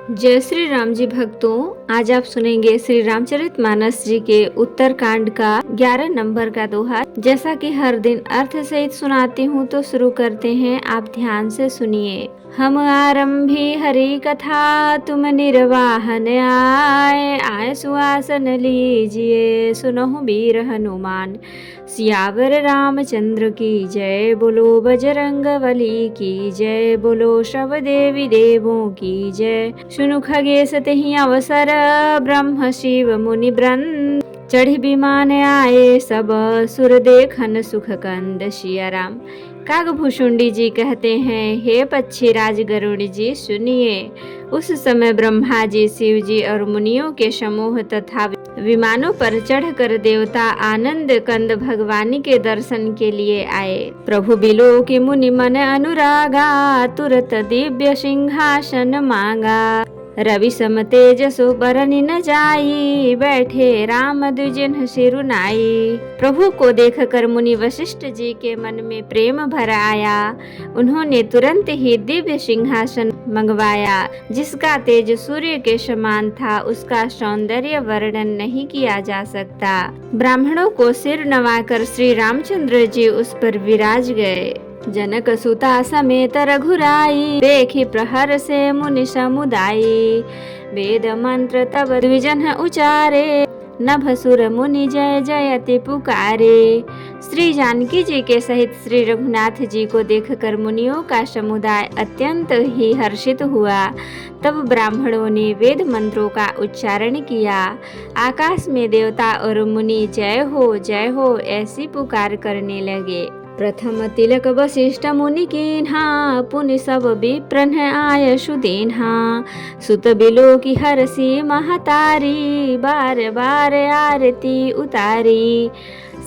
जय श्री राम जी भक्तों, आज आप सुनेंगे श्री रामचरितमानस जी के उत्तरकांड का 11 नंबर का दोहा। जैसा कि हर दिन अर्थ सहित सुनाती हूँ तो शुरू करते हैं, आप ध्यान से सुनिए। हम आरंभी हरि कथा, तुम निर्वाहन आए, आए सुआसन लीजिए, सुनहु वीर हनुमान। सियावर रामचंद्र की जय, बोलो बजरंगबली की जय, बोलो शव देवी देवों की जय। सुनु खगेश तेहि अवसर, ब्रह्म शिव मुनि वृंद, चढ़ी विमान आए सब, सुर देखन सुख कंद। सिया राम। कागभूषुंडी जी कहते हैं, हे पक्षीराज गरुड़ जी सुनिए। उस समय ब्रह्मा जी, शिव जी और मुनियों के समूह तथा विमानों पर चढ़कर देवता आनंद कंद भगवानी के दर्शन के लिए आए। प्रभु बिलो की मुनि मन अनुरागा, तुरत दिव्य सिंहासन मांगा। रवि सम तेजसो बरनि न जाई, बैठे राम द्विजन्ह सिरुनाई। प्रभु को देखकर मुनि वशिष्ठ जी के मन में प्रेम भर आया। उन्होंने तुरंत ही दिव्य सिंहासन मंगवाया, जिसका तेज सूर्य के समान था। उसका सौंदर्य वर्णन नहीं किया जा सकता। ब्राह्मणों को सिर नवाकर श्री रामचंद्र जी उस पर विराज गए। जनक सुता समेत रघुराई, देखी प्रहर से मुनि समुदायी। वेद मंत्र तब द्विजन उचारे, नभ सुर मुनि जय जयति पुकारे। श्री जानकी जी के सहित श्री रघुनाथ जी को देखकर मुनियों का समुदाय अत्यंत ही हर्षित हुआ। तब ब्राह्मणों ने वेद मंत्रों का उच्चारण किया। आकाश में देवता और मुनि जय हो ऐसी पुकार करने लगे। प्रथम तिलक वशिष्ठ मुनि कीन्हा, पुनि सब विप्रन आय सुदीन्हा। सुत बिलो की हरसी महतारी, बार बार आरती उतारी।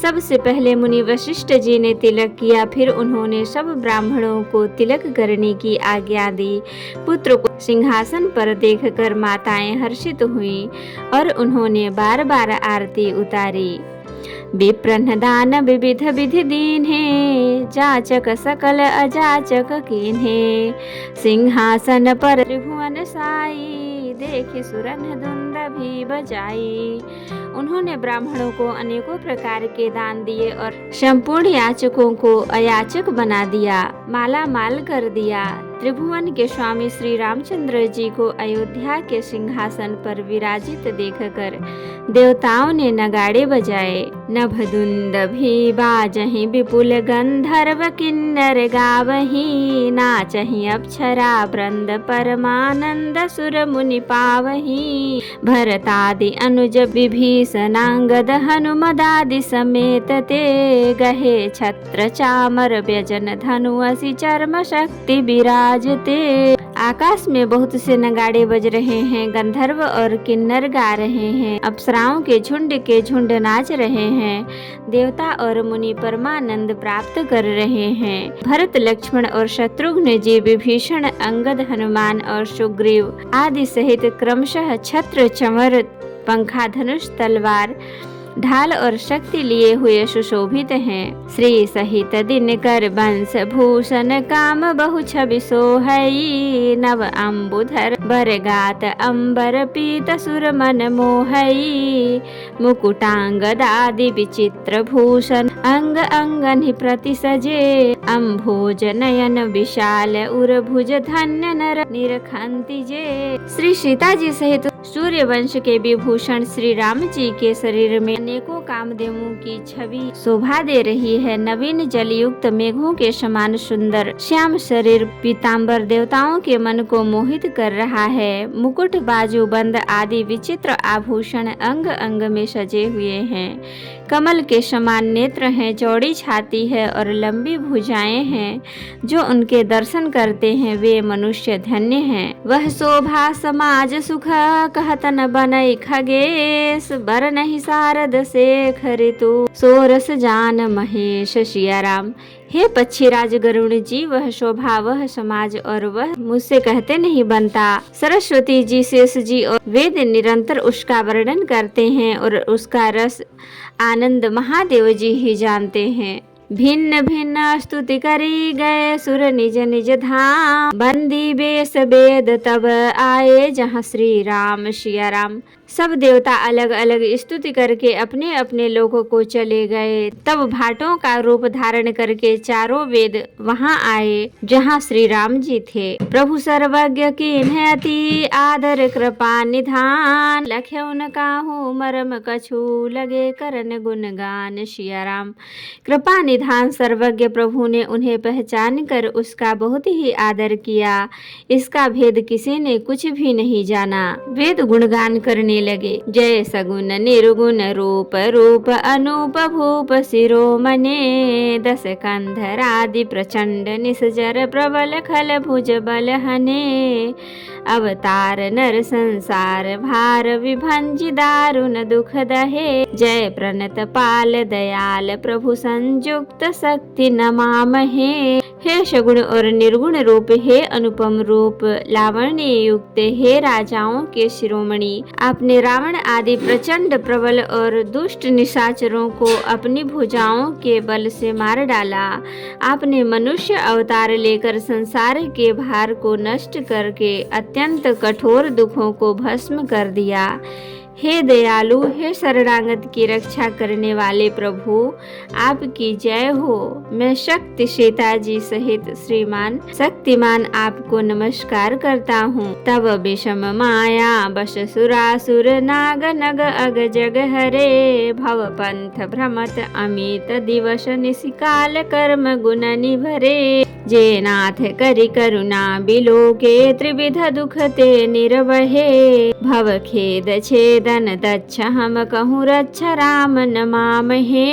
सबसे पहले मुनि वशिष्ठ जी ने तिलक किया, फिर उन्होंने सब ब्राह्मणों को तिलक करने की आज्ञा दी। पुत्र को सिंहासन पर देखकर माताएं हर्षित हुईं और उन्होंने बार बार आरती उतारी। विप्रन दान विविध विधि दीन्हे, जाचक सकल अजाचक कीन्हे। सिंहासन पर त्रिभुवन साई, देखि सुरन दुंदभि बजाई। उन्होंने ब्राह्मणों को अनेकों प्रकार के दान दिए और संपूर्ण याचकों को अयाचक बना दिया, माला माल कर दिया। त्रिभुवन के स्वामी श्री रामचंद्र जी को अयोध्या के सिंहासन पर विराजित देखकर देवताओं ने नगाड़े बजाए। नभदुंदभि बाजहि, विपुल गंधर्व किन्नर गावहि। नाचहि अप्सरा वृंद, परमानंद सुर मुनि पावहि। भरतादि अनुज विभीषणांगद, हनुमदादि समेत ते। गहे छत्र चामर व्यजन, धनु असि चर्म शक्ति विराजते। आकाश में बहुत से नगाड़े बज रहे हैं, गंधर्व और किन्नर गा रहे हैं, अप्सराओं के झुंड नाच रहे हैं, देवता और मुनि परमानंद प्राप्त कर रहे हैं। भरत, लक्ष्मण और शत्रुघ्न जी, विभीषण, अंगद, हनुमान और सुग्रीव आदि सहित क्रमशः छत्र, चमर, पंखा, धनुष, तलवार, ढाल और शक्ति लिए हुए सुशोभित हैं। श्री सहित दिनकर वंश भूषण, काम बहु छवि सोहई। नव अम्बुधर बरगात, अंबर पीत सुर मन मोहई। मुकुटांगदादि विचित्र भूषण, अंग अंगनि प्रति सजे। अम्भोज नयन विशाल, उरभुज धन्य नर निरखंति जे। श्री सीता जी सहित सूर्य वंश के विभूषण श्री राम जी के शरीर में अनेकों कामदेवों की छवि शोभा दे रही है। नवीन जलयुक्त मेघों के समान सुंदर श्याम शरीर पीतांबर देवताओं के मन को मोहित कर रहा है। मुकुट, बाजू बंद आदि विचित्र आभूषण अंग अंग में सजे हुए हैं। कमल के समान नेत्र हैं, चौड़ी छाती है और लंबी भुजाएं हैं। जो उनके दर्शन करते हैं वे मनुष्य धन्य हैं। वह शोभा समाज सुख, कहत न बनई खगेश। बर नहीं शारद शेखर, तू सोरस जान महेश। सिया राम। हे पक्षीराज गरुड़ जी, वह शोभा, वह समाज और वह मुझसे कहते नहीं बनता। सरस्वती जी, शेष जी और वेद निरंतर उसका वर्णन करते हैं और उसका रस आनंद महादेव जी ही जानते हैं। भिन्न भिन्न स्तुति करी गए सुर निज निज धाम। बंदी बेस वेद तब आए जहाँ श्री राम सिया राम। सब देवता अलग अलग स्तुति करके अपने अपने लोकों को चले गए। तब भाटों का रूप धारण करके चारों वेद वहां आए जहां श्री राम जी थे। प्रभु सर्वज्ञ कीन्ह अति आदर कृपा निधान। लखे उनका हूँ मरम कछु लगे करन गुणगान सिया राम। कृपा निधान सर्वज्ञ प्रभु ने उन्हें पहचान कर उसका बहुत ही आदर किया। इसका भेद किसी ने कुछ भी नहीं जाना। वेद गुणगान करने लगे। जय सगुन निर्गुण रूप रूप अनूप भूप शिरोमणे। दस कंधर आदि प्रचंड निसजर प्रबल खल भुज बल हने। अवतार नर संसार भार विभंजि दारुण दुख दहे। जय प्रणत पाल दयाल प्रभु संयुक्त शक्ति नमामहे। हे सगुण और निर्गुण रूप, हे अनुपम रूप, लावण्य युक्त, हे राजाओं के शिरोमणि, आपने रावण आदि प्रचंड प्रबल और दुष्ट निशाचरों को अपनी भुजाओं के बल से मार डाला। आपने मनुष्य अवतार लेकर संसार के भार को नष्ट करके अत्यंत कठोर दुखों को भस्म कर दिया। हे दयालु, हे शरणागत की रक्षा करने वाले प्रभु, आपकी जय हो। मैं शक्ति सीता जी सहित श्रीमान शक्तिमान आपको नमस्कार करता हूँ। तब विषम माया बस सुरासुर नाग नग अग जग हरे। भव पंथ भ्रमत अमित दिवस निशिकाल कर्म गुण निभरे। जे नाथ करि करुणा बिलोके त्रिविध दुख ते निर्वहे। भव खेद छेदन दच्छ हम कहूँ रच्छ राम नमामहे।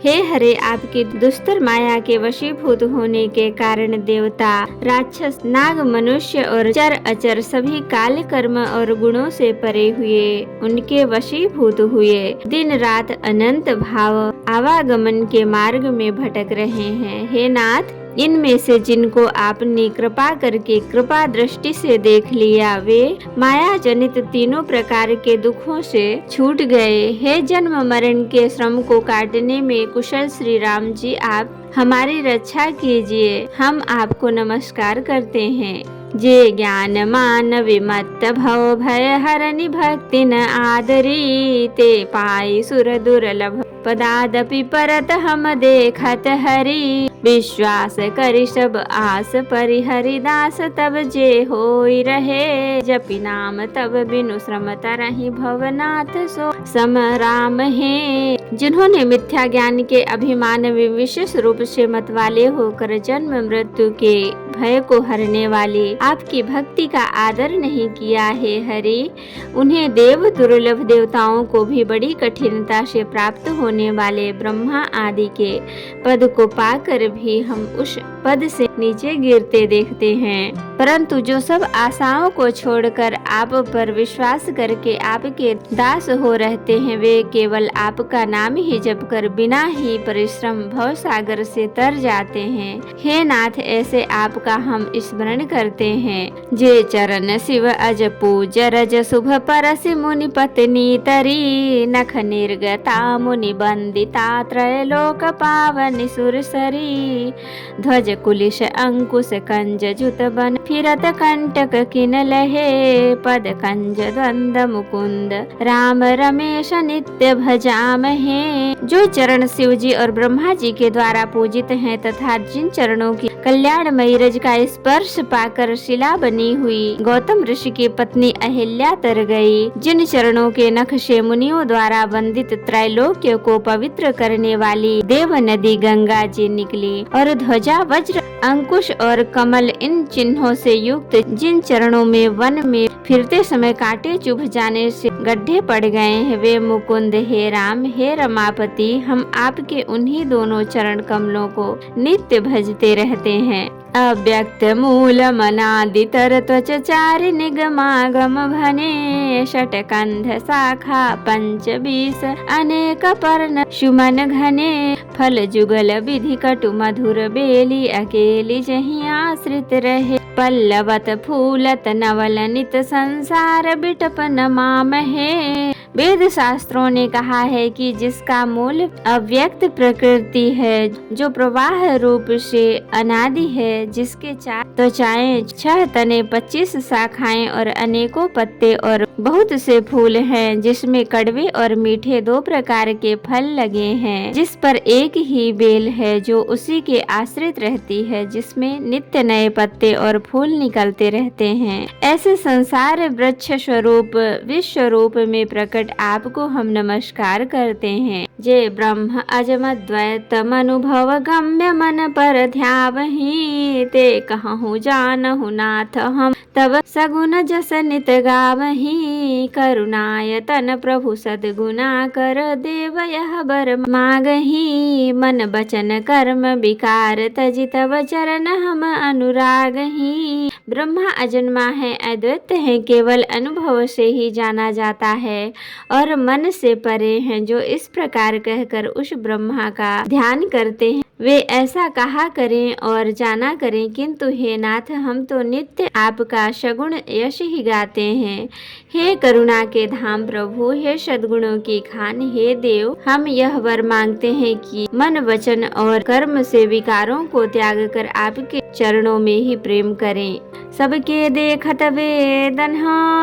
हे हरे, आपकी दुस्तर माया के वशीभूत होने के कारण देवता, राक्षस, नाग, मनुष्य और चर अचर सभी काल कर्म और गुणों से परे हुए उनके वशीभूत हुए दिन रात अनंत भाव आवागमन के मार्ग में भटक रहे हैं। हे नाथ, इनमें से जिनको आपने कृपा करके कृपा दृष्टि से देख लिया, वे माया जनित तीनों प्रकार के दुखों से छूट गए। हे जन्म मरण के श्रम को काटने में कुशल श्री राम जी, आप हमारी रक्षा कीजिए। हम आपको नमस्कार करते हैं। जे ज्ञान मान विमत्त भव भय हरनि भक्ति न आदरी। ते पाई सुर दुर्लभ पदादपि परत हम देखत हरि। विश्वास करि सब आस परिहरि दास तब जे होई रहे। जपि नाम तब बिनु श्रम तरहि भवनाथ सो सम राम है। जिन्होंने मिथ्या ज्ञान के अभिमान में विशेष रूप से मतवाले होकर जन्म मृत्यु के भय को हरने वाले आपकी भक्ति का आदर नहीं किया है हरि, उन्हें देव दुर्लभ देवताओं को भी बड़ी कठिनता से प्राप्त होने वाले ब्रह्मा आदि के पद को पाकर भी हम उस पद से नीचे गिरते देखते हैं। परंतु जो सब आशाओं को छोड़कर आप पर विश्वास करके आपके दास हो रहते हैं, वे केवल आपका नाम ही जप कर बिना ही परिश्रम भव सागर से तर जाते हैं। हे नाथ, ऐसे आपका हम स्मरण करते हैं। जे चरण शिव अज पूज रज शुभ परस मुनि पत्नी तरी। नख निर्गता मुनि बंदिता त्रैलोक पावन सुरसरी। ध्वज कुलिश अंकुश कंज जुत बन फिरत कंटक किन लहे। पद कंज द्वंद मुकुंद राम रमेश नित्य भजामहे। जो चरण शिव जी और ब्रह्मा जी के द्वारा पूजित हैं तथा जिन चरणों की कल्याणमयी रज का स्पर्श पाकर शिला बनी हुई गौतम ऋषि की पत्नी अहिल्या तर गई, जिन चरणों के नख से मुनियों द्वारा वंदित त्रैलोक्य को पवित्र करने वाली देव नदी गंगा जी निकली, और ध्वजा वज्र अंकुश और कमल इन चिन्हों से युक्त जिन चरणों में वन में फिरते समय कांटे चुभ जाने से गड्ढे पड़ गए हैं, वे मुकुंद हे राम हे रमापति, हम आपके उन्हीं दोनों चरण कमलों को नित्य भजते रहते हैं। अव्यक्त मूल मनादि तर त्वच चारि निगमागम भने। षटकंध शाखा पंच बीस अनेक पर्ण सुमन घने। फल जुगल विधि कटु मधुर बेली अकेली जहीं आश्रित रहे। पल्लवत फूलत नवल नित संसार बिटप नमामहे। वेद शास्त्रों ने कहा है कि जिसका मूल अव्यक्त प्रकृति है, जो प्रवाह रूप से अनादि है, जिसके 4 त्वचाएं, 6 तने, 25 शाखाएं और अनेकों पत्ते और बहुत से फूल हैं, जिसमें कड़वे और मीठे 2 प्रकार के फल लगे हैं, जिस पर एक ही बेल है जो उसी के आश्रित रहती है, जिसमें नित्य नए पत्ते और फूल निकलते रहते हैं। ऐसे संसार वृक्ष स्वरूप विश्व रूप में प्रकट आपको हम नमस्कार करते हैं। जय ब्रह्म अजमद्वैत अनुभव गम्य मन पर ध्यावहि, ते कहूँ जानहु नाथ हम तब सगुन जस नित गावहि, करुणायतन प्रभु सद्गुना कर देव यह बर मागहि, मन बचन कर्म विकार तजि तब चरण हम अनुरागहि। ब्रह्मा अजन्मा है, अद्वैत है, केवल अनुभव से ही जाना जाता है और मन से परे हैं। जो इस प्रकार कहकर उस ब्रह्मा का ध्यान करते हैं, वे ऐसा कहा करें और जाना करें, किंतु हे नाथ, हम तो नित्य आपका सगुण यश ही गाते हैं। हे करुणा के धाम प्रभु, हे सद्गुणों की खान, हे देव, हम यह वर मांगते हैं कि मन वचन और कर्म से विकारों को त्याग कर आपके चरणों में ही प्रेम करें। सबके देखत वेदन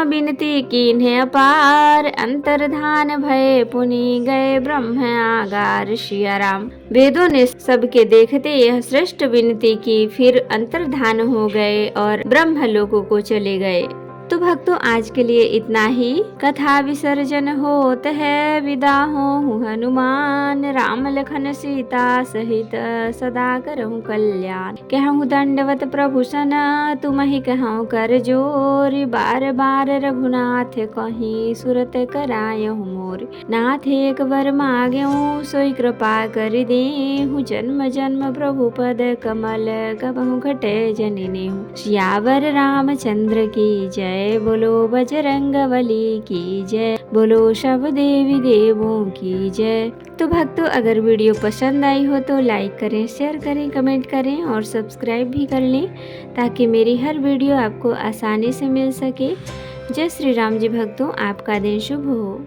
बिनती कीन्हे अपार, अंतर्धान भय पुनि गए ब्रह्म आगार। सिया राम। वेदों ने सबके देखते यह श्रेष्ठ विनती की, फिर अंतर्धान हो गए और ब्रह्म लोकों को चले गए। तो भक्तों, आज के लिए इतना ही। कथा विसर्जन होत है, विदा हो हनुमान, राम लखन सीता सहित सदा करहु कल्याण। कहूँ दंडवत प्रभु सन, तुम ही कहूँ कर जोर, बार बार रघुनाथ कहीं सुरत करायहु मोर। नाथ एक वर मांगेहूँ, सोई कृपा कर देहु, जन्म जन्म प्रभु पद कमल कबहु घटे जननीहु। सियावर रामचंद्र की जय, बोलो बजरंगबली की जय, बोलो सब देवी देवों की जय। तो भक्तों, अगर वीडियो पसंद आई हो तो लाइक करें, शेयर करें, कमेंट करें और सब्सक्राइब भी कर लें, ताकि मेरी हर वीडियो आपको आसानी से मिल सके। जय श्री राम जी भक्तों, आपका दिन शुभ हो।